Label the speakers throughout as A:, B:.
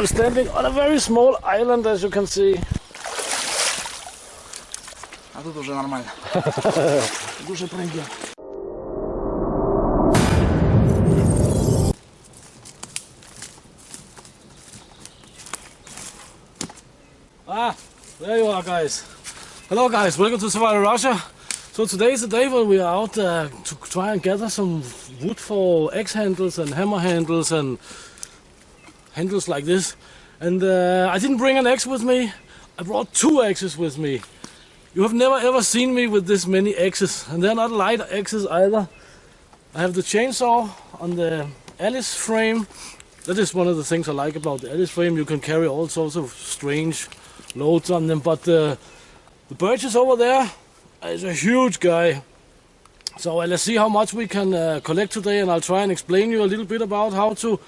A: I'm standing on a very small island, as you can see.
B: А тут уже нормально. Тут уже пройдет.
A: There you are, guys. Hello guys, welcome to Survival Russia. So today is the day when we are out to try and gather some wood for axe handles and hammer handles and handles like this. And I didn't bring an axe with me, I brought 2 axes with me. You have never ever seen me with this many axes, and they're not light axes either. I have the chainsaw on the Alice frame. That is one of the things I like about the Alice frame. You can carry all sorts of strange loads on them, but the birch is over there. It's a huge guy. So let's see how much we can collect today, and I'll try and explain you a little bit about how to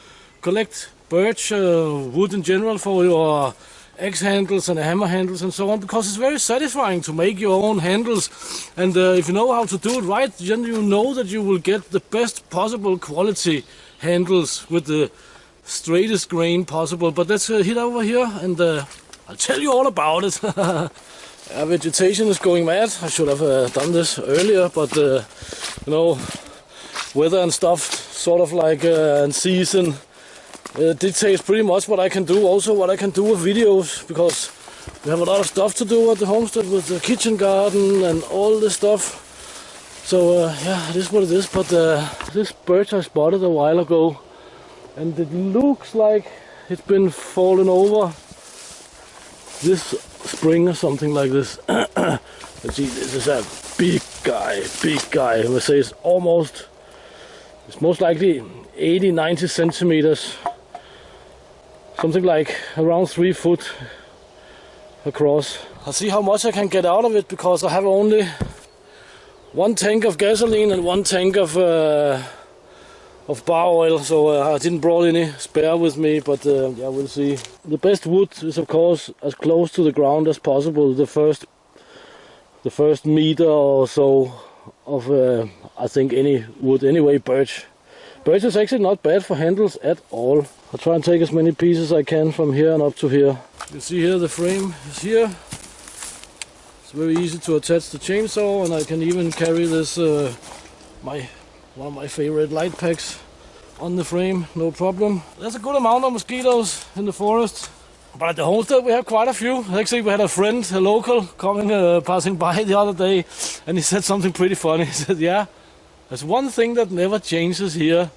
A: collect birch wood in general for your axe handles and hammer handles and so on, because it's very satisfying to make your own handles, and if you know how to do it right, then you know that you will get the best possible quality handles with the straightest grain possible. But let's hit over here and I'll tell you all about it. Vegetation is going mad. I should have done this earlier, but you know, weather and stuff sort of like and season dictates pretty much what I can do, also what I can do with videos, because we have a lot of stuff to do at the homestead with the kitchen garden and all this stuff. So yeah, it is what it is. But this birch I spotted a while ago, and it looks like it's been fallen over this spring or something like this. Let's see, this is a big guy. I would say it's most likely 80-90 centimeters. Something like around 3 foot across. I'll see how much I can get out of it, because I have only 1 tank of gasoline and 1 tank of bar oil, so I didn't brought any spare with me, but yeah, we'll see. The best wood is of course as close to the ground as possible. The first meter or so of I think any wood, anyway, birch. Birch is actually not bad for handles at all. I'll try and take as many pieces as I can from here and up to here. You can see here the frame is here. It's very easy to attach the chainsaw, and I can even carry this one of my favorite light packs on the frame, no problem. There's a good amount of mosquitoes in the forest, but at the homestead we have quite a few. Actually, we had a friend, a local, passing by the other day, and he said something pretty funny. He said, yeah, there's one thing that never changes here.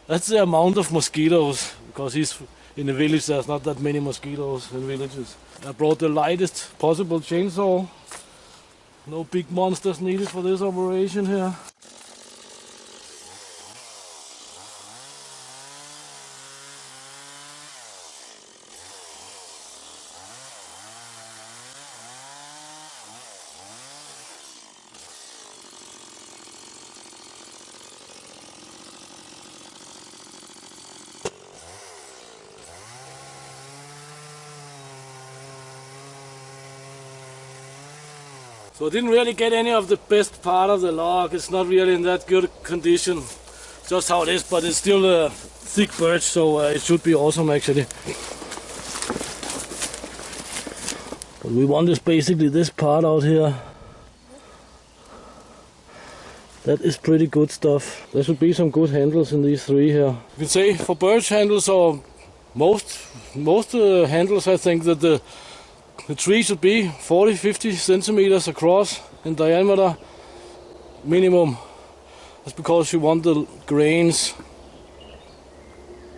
A: That's the amount of mosquitoes, because he's in the village. There's not that many mosquitoes in villages. I brought the lightest possible chainsaw. No big monsters needed for this operation here. So I didn't really get any of the best part of the log. It's not really in that good condition, just how it is, but it's still a thick birch, so it should be awesome actually. But we want is basically this part out here. That is pretty good stuff. There should be some good handles in these 3 here. You can say for birch handles, or most handles, I think that the tree should be 40-50 centimeters across in diameter minimum. That's because you want the grains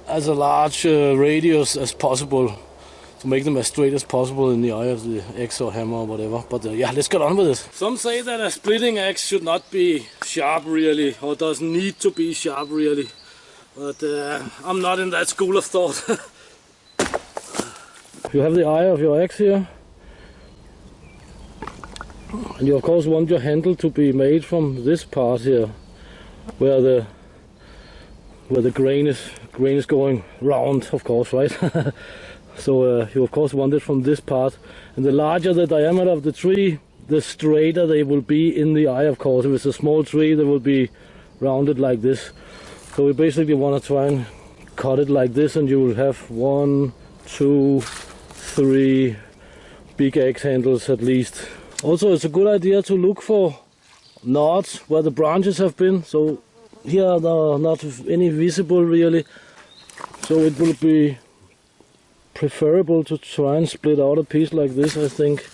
A: as a large radius as possible, to make them as straight as possible in the eye of the axe or hammer or whatever. But yeah, let's get on with it. Some say that a splitting axe should not be sharp really, or doesn't need to be sharp really. But I'm not in that school of thought. You have the eye of your axe here. And you of course want your handle to be made from this part here, where the grain is going round, of course, right? So you of course want it from this part, and the larger the diameter of the tree, the straighter they will be in the eye, of course. If it's a small tree, they will be rounded like this. So we basically want to try and cut it like this, and you will have 1, 2, 3 big axe handles at least. Also, it's a good idea to look for knots where the branches have been. So here there are not any visible really. So it will be preferable to try and split out a piece like this, I think.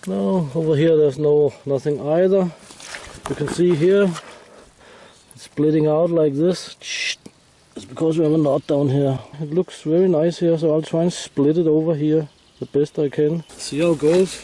A: No, over here there's nothing either. You can see here it's splitting out like this. It's because we have a knot down here. It looks very nice here, so I'll try and split it over here the best I can. See how it goes.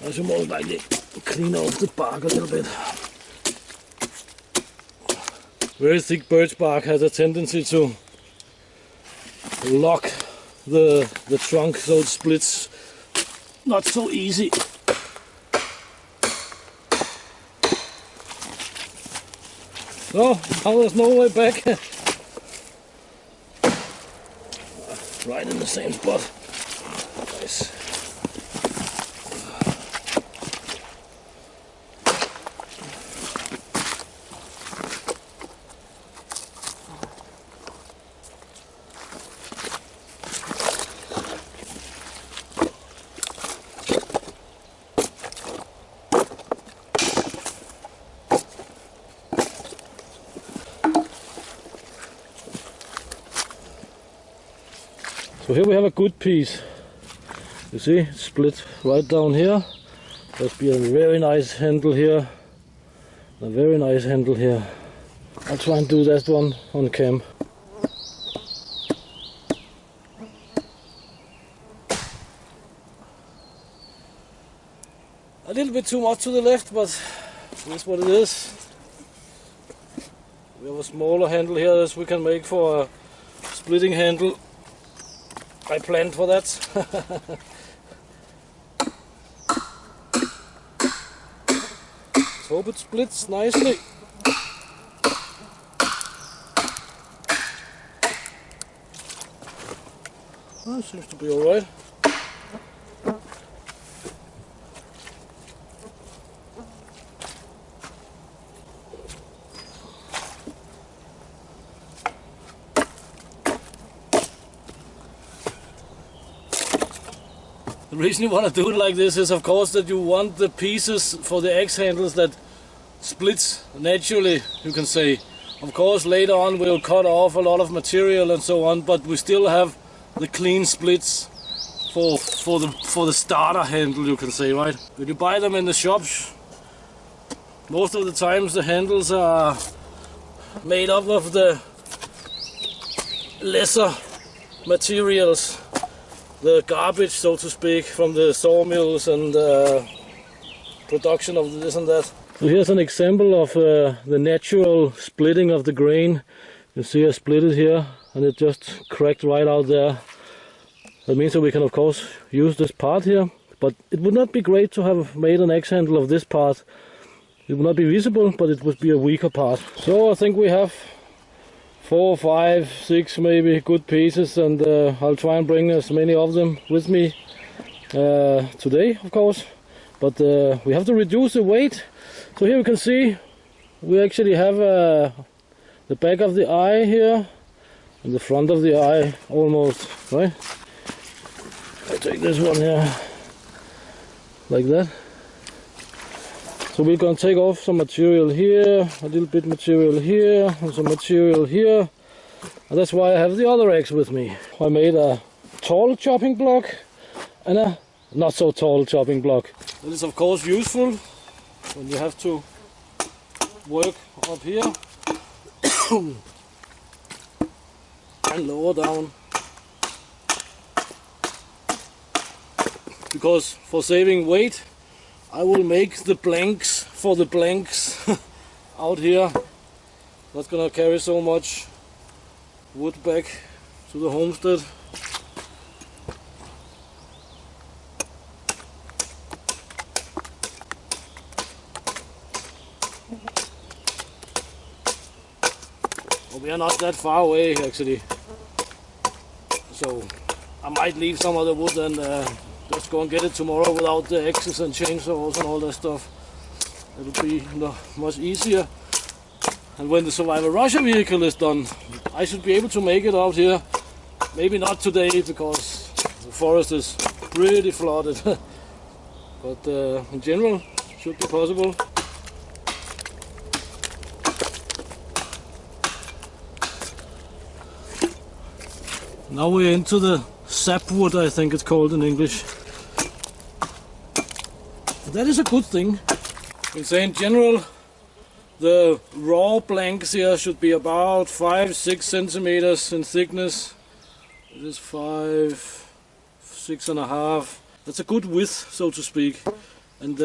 A: I should most likely clean off the bark a little bit. Very thick birch bark has a tendency to lock the trunk so it splits not so easy. No, now there's no way back. Right in the same spot. Nice. So here we have a good piece. You see, it's split right down here. There's be a very nice handle here. A very nice handle here. I'll try and do that one on cam. A little bit too much to the left, but that's what it is. We have a smaller handle here as we can make for a splitting handle. I planned for that. Let's hope it splits nicely. Oh, it seems to be alright. The reason you want to do it like this is of course that you want the pieces for the axe handles that splits naturally, you can say. Of course later on we'll cut off a lot of material and so on, but we still have the clean splits for the starter handle, you can say, right? When you buy them in the shops, most of the times the handles are made up of the lesser materials. The garbage, so to speak, from the sawmills and production of this and that. So here's an example of the natural splitting of the grain. You see I split it here and it just cracked right out there. That means that we can of course use this part here, but it would not be great to have made an axe handle of this part. It would not be visible, but it would be a weaker part. So I think we have 4, 5, 6 maybe good pieces, and I'll try and bring as many of them with me today, of course. But we have to reduce the weight. So here you can see we actually have the back of the eye here and the front of the eye almost, right? I take this one here like that. So we're going to take off some material here, a little bit material here, and some material here. And that's why I have the other axe with me. I made a tall chopping block and a not so tall chopping block. It is of course useful when you have to work up here and lower down. because for saving weight I will make the blanks for the blanks out here. Not gonna carry so much wood back to the homestead. We are not that far away actually, so I might leave some of the wood and just go and get it tomorrow without the axes and chainsaws and all that stuff. It'll be much easier. And when the Survival Russia vehicle is done, I should be able to make it out here. Maybe not today because the forest is pretty flooded, but in general should be possible. Now we're into the sapwood, I think it's called in English. That is a good thing. We say in general the raw planks here should be about 5-6 centimeters in thickness. It is 5-6.5. That's a good width, so to speak. And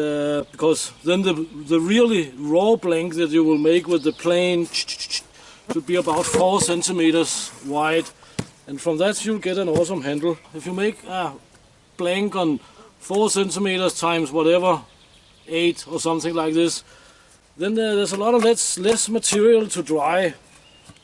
A: because then the really raw plank that you will make with the plane should be about 4 centimeters wide. And from that you'll get an awesome handle. If you make a plank on 4 centimeters times whatever, 8 or something like this, then there's a lot of less material to dry.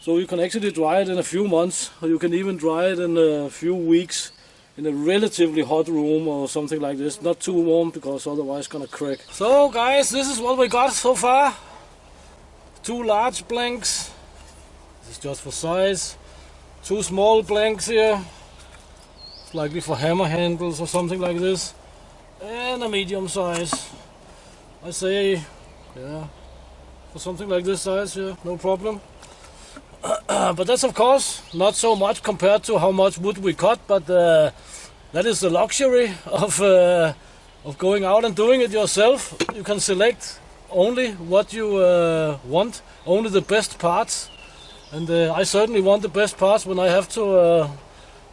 A: So you can actually dry it in a few months, or you can even dry it in a few weeks in a relatively hot room or something like this. Not too warm because otherwise it's gonna crack. So guys, this is what we got so far. 2 large planks. This is just for size. 2 small planks here, it's likely for hammer handles or something like this, and a medium size. I say, yeah, for something like this size, yeah, no problem. But that's of course not so much compared to how much wood we cut, but that is the luxury of going out and doing it yourself. You can select only what you want, only the best parts. And I certainly want the best parts when I have to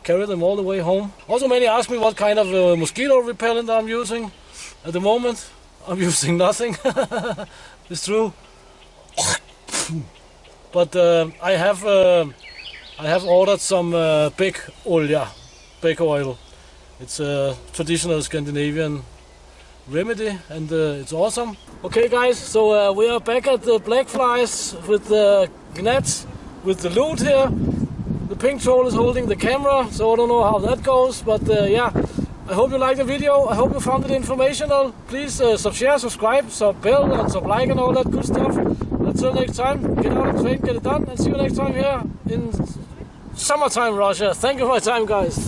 A: carry them all the way home. Also many ask me what kind of mosquito repellent I'm using. At the moment I'm using nothing. It's true. But I have ordered some big oil. It's a traditional Scandinavian remedy and it's awesome. Okay guys, so we are back at the black flies with the gnats. With the loot here. The pink troll is holding the camera, so I don't know how that goes, but yeah, I hope you liked the video. I hope you found it informational. Please share, subscribe, sub bell and sub like and all that good stuff. Until next time, get out and train, get it done, and see you next time here in summertime Russia. Thank you for your time, guys.